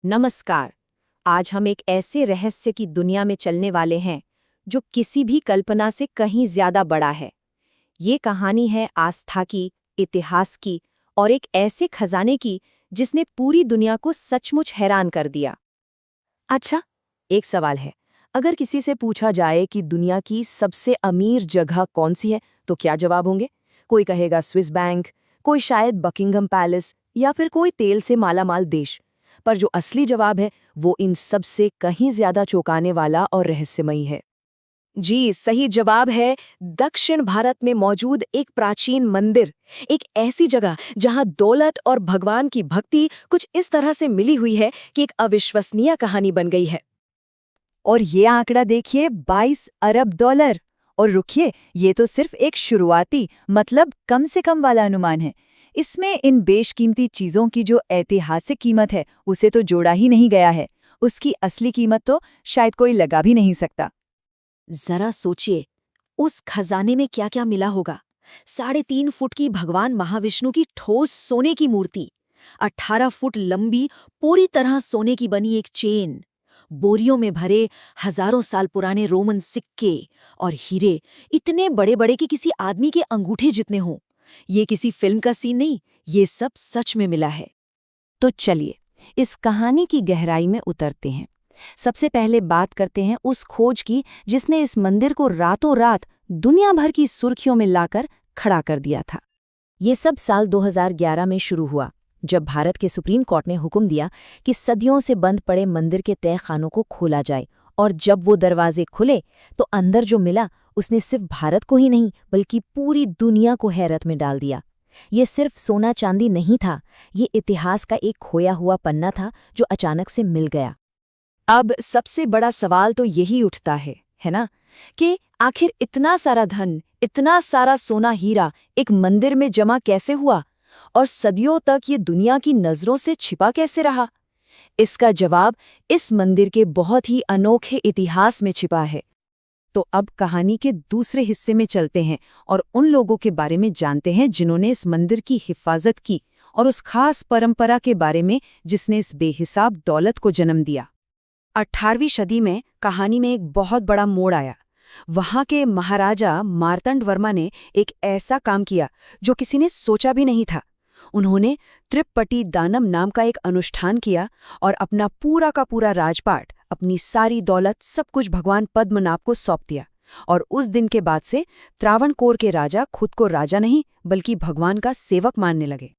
नमस्कार। आज हम एक ऐसे रहस्य की दुनिया में चलने वाले हैं जो किसी भी कल्पना से कहीं ज्यादा बड़ा है। ये कहानी है आस्था की, इतिहास की और एक ऐसे खजाने की जिसने पूरी दुनिया को सचमुच हैरान कर दिया। अच्छा, एक सवाल है। अगर किसी से पूछा जाए कि दुनिया की सबसे अमीर जगह कौन सी है, तो क्या जवाब होंगे? कोई कहेगा स्विस बैंक, कोई शायद बकिंगम पैलेस या फिर कोई तेल से मालामाल देश। पर जो असली जवाब है, वो इन सब से कहीं ज्यादा चौंकाने वाला और रहस्यमयी है। जी, सही जवाब है दक्षिण भारत में मौजूद एक प्राचीन मंदिर। एक ऐसी जगह जहां दौलत और भगवान की भक्ति कुछ इस तरह से मिली हुई है कि एक अविश्वसनीय कहानी बन गई है। और ये आंकड़ा देखिए, 22 अरब डॉलर। और रुकिए, ये तो सिर्फ एक शुरुआती मतलब कम से कम वाला अनुमान है। इसमें इन बेशकीमती चीजों की जो ऐतिहासिक कीमत है, उसे तो जोड़ा ही नहीं गया है। उसकी असली कीमत तो शायद कोई लगा भी नहीं सकता। जरा सोचिए, उस खजाने में क्या क्या मिला होगा। 3.5 फुट की भगवान महाविष्णु की ठोस सोने की मूर्ति, 18 फुट लंबी पूरी तरह सोने की बनी एक चेन, बोरियों में भरे हजारों साल पुराने रोमन सिक्के और हीरे इतने बड़े बड़े कि किसी आदमी के अंगूठे जितने हों। ये किसी फिल्म का सीन नहीं, ये सब सच में मिला है। तो चलिए, इस कहानी की गहराई में उतरते हैं। सबसे पहले बात करते हैं उस खोज की जिसने इस मंदिर को रातों रात दुनिया भर की सुर्खियों में लाकर खड़ा कर दिया था। ये सब साल 2011 में शुरू हुआ, जब भारत के सुप्रीम कोर्ट ने हुक्म दिया कि सदियों से बंद पड़े मंदिर के तहखानों को खोला जाए। और जब वो दरवाजे खुले तो अंदर जो मिला, उसने सिर्फ भारत को ही नहीं बल्कि पूरी दुनिया को हैरत में डाल दिया। ये सिर्फ सोना चांदी नहीं था, ये इतिहास का एक खोया हुआ पन्ना था जो अचानक से मिल गया। अब सबसे बड़ा सवाल तो यही उठता है ना, कि आखिर इतना सारा धन, इतना सारा सोना हीरा एक मंदिर में जमा कैसे हुआ और सदियों तक ये दुनिया की नजरों से छिपा कैसे रहा? इसका जवाब इस मंदिर के बहुत ही अनोखे इतिहास में छिपा है। तो अब कहानी के दूसरे हिस्से में चलते हैं और उन लोगों के बारे में जानते हैं जिन्होंने इस मंदिर की हिफाजत की और उस खास परंपरा के बारे में जिसने इस बेहिसाब दौलत को जन्म दिया। 18वीं सदी में कहानी में एक बहुत बड़ा मोड़ आया। वहां के महाराजा मार्तंड वर्मा ने एक ऐसा काम किया जो किसी ने सोचा भी नहीं था। उन्होंने त्रिपटी दानम नाम का एक अनुष्ठान किया और अपना पूरा का पूरा राजपाट, अपनी सारी दौलत, सब कुछ भगवान पद्मनाभ को सौंप दिया। और उस दिन के बाद से त्रावणकोर के राजा खुद को राजा नहीं बल्कि भगवान का सेवक मानने लगे।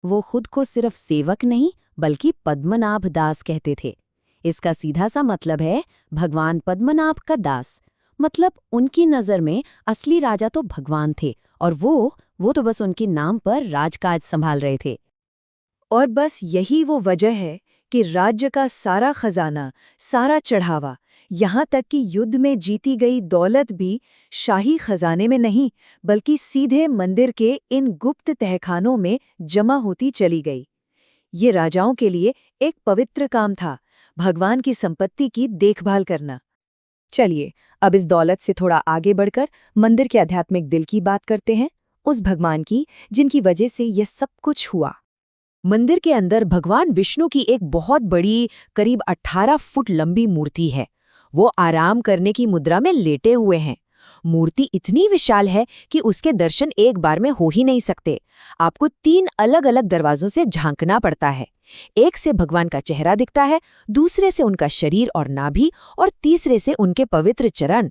वो खुद को सिर्फ सेवक नहीं बल्कि पद्मनाभ दास कहते थे। इसका सीधा सा मतलब है भगवान पद्मनाभ का दास। मतलब उनकी नज़र में असली राजा तो भगवान थे और वो तो बस उनके नाम पर राजकाज संभाल रहे थे। और बस यही वो वजह है कि राज्य का सारा खजाना, सारा चढ़ावा, यहाँ तक कि युद्ध में जीती गई दौलत भी शाही खजाने में नहीं बल्कि सीधे मंदिर के इन गुप्त तहखानों में जमा होती चली गई। ये राजाओं के लिए एक पवित्र काम था, भगवान की संपत्ति की देखभाल करना। चलिए, अब इस दौलत से थोड़ा आगे बढ़कर मंदिर के आध्यात्मिक दिल की बात करते हैं, उस भगवान की जिनकी वजह से यह सब कुछ हुआ। मंदिर के अंदर भगवान विष्णु की एक बहुत बड़ी, करीब 18 फुट लंबी मूर्ति है। वो आराम करने की मुद्रा में लेटे हुए हैं। मूर्ति इतनी विशाल है कि उसके दर्शन एक बार में हो ही नहीं सकते। आपको 3 अलग-अलग दरवाजों से झांकना पड़ता है। एक से भगवान का चेहरा दिखता है, दूसरे से उनका शरीर और नाभि और तीसरे से उनके पवित्र चरण।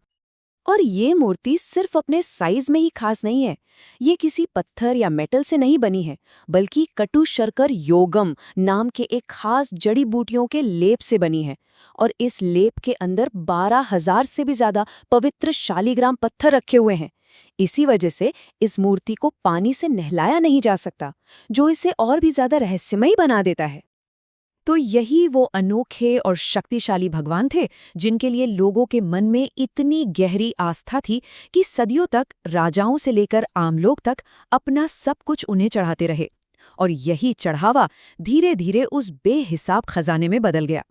और ये मूर्ति सिर्फ अपने साइज में ही खास नहीं है। ये किसी पत्थर या मेटल से नहीं बनी है, बल्कि कटु शर्कर योगम नाम के एक खास जड़ी बूटियों के लेप से बनी है। और इस लेप के अंदर 12,000 से भी ज्यादा पवित्र शालिग्राम पत्थर रखे हुए हैं। इसी वजह से इस मूर्ति को पानी से नहलाया नहीं जा सकता, जो इसे और भी ज्यादा रहस्यमयी बना देता है। तो यही वो अनोखे और शक्तिशाली भगवान थे जिनके लिए लोगों के मन में इतनी गहरी आस्था थी कि सदियों तक राजाओं से लेकर आम लोग तक अपना सब कुछ उन्हें चढ़ाते रहे। और यही चढ़ावा धीरे धीरे उस बेहिसाब खजाने में बदल गया।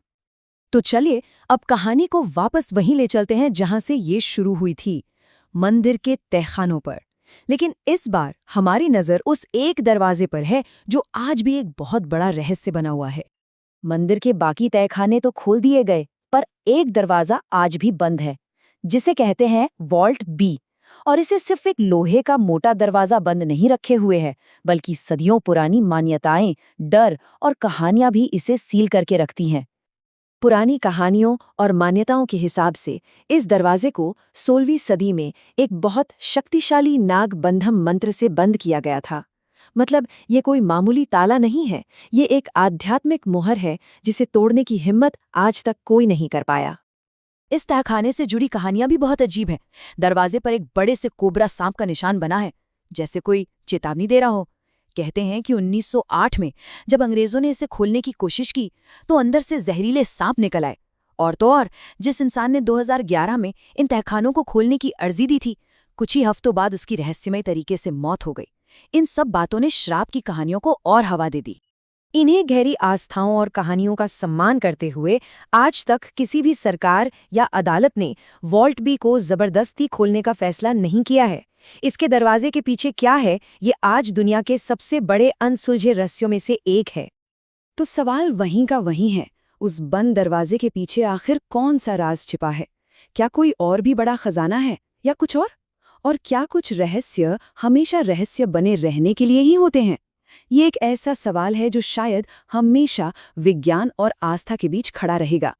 तो चलिए, अब कहानी को वापस वहीं ले चलते हैं जहां से ये शुरू हुई थी, मंदिर के तहखानों पर। लेकिन इस बार हमारी नज़र उस एक दरवाजे पर है जो आज भी एक बहुत बड़ा रहस्य बना हुआ है। मंदिर के बाकी तहखाने तो खोल दिए गए, पर एक दरवाजा आज भी बंद है, जिसे कहते हैं वॉल्ट बी। और इसे सिर्फ एक लोहे का मोटा दरवाजा बंद नहीं रखे हुए है, बल्कि सदियों पुरानी मान्यताएं, डर और कहानियां भी इसे सील करके रखती हैं। पुरानी कहानियों और मान्यताओं के हिसाब से इस दरवाजे को 16वीं सदी में एक बहुत शक्तिशाली नाग बंधम मंत्र से बंद किया गया था। मतलब ये कोई मामूली ताला नहीं है, ये एक आध्यात्मिक मोहर है जिसे तोड़ने की हिम्मत आज तक कोई नहीं कर पाया। इस तहखाने से जुड़ी कहानियां भी बहुत अजीब हैं। दरवाजे पर एक बड़े से कोबरा सांप का निशान बना है, जैसे कोई चेतावनी दे रहा हो। कहते हैं कि 1908 में जब अंग्रेजों ने इसे खोलने की कोशिश की तो अंदर से जहरीले सांप निकल आए। और तो और, जिस इंसान ने 2011 में इन तहखानों को खोलने की अर्जी दी थी, कुछ ही हफ्तों बाद उसकी रहस्यमय तरीके से मौत हो गई। इन सब बातों ने श्राप की कहानियों को और हवा दे दी। इन्हीं गहरी आस्थाओं और कहानियों का सम्मान करते हुए आज तक किसी भी सरकार या अदालत ने वॉल्ट बी को जबरदस्ती खोलने का फैसला नहीं किया है। इसके दरवाजे के पीछे क्या है, ये आज दुनिया के सबसे बड़े अनसुलझे रहस्यों में से एक है। तो सवाल वहीं का वहीं है, उस बंद दरवाजे के पीछे आखिर कौन सा राज छिपा है? क्या कोई और भी बड़ा खजाना है या कुछ और? और क्या कुछ रहस्य हमेशा रहस्य बने रहने के लिए ही होते हैं? ये एक ऐसा सवाल है जो शायद हमेशा विज्ञान और आस्था के बीच खड़ा रहेगा।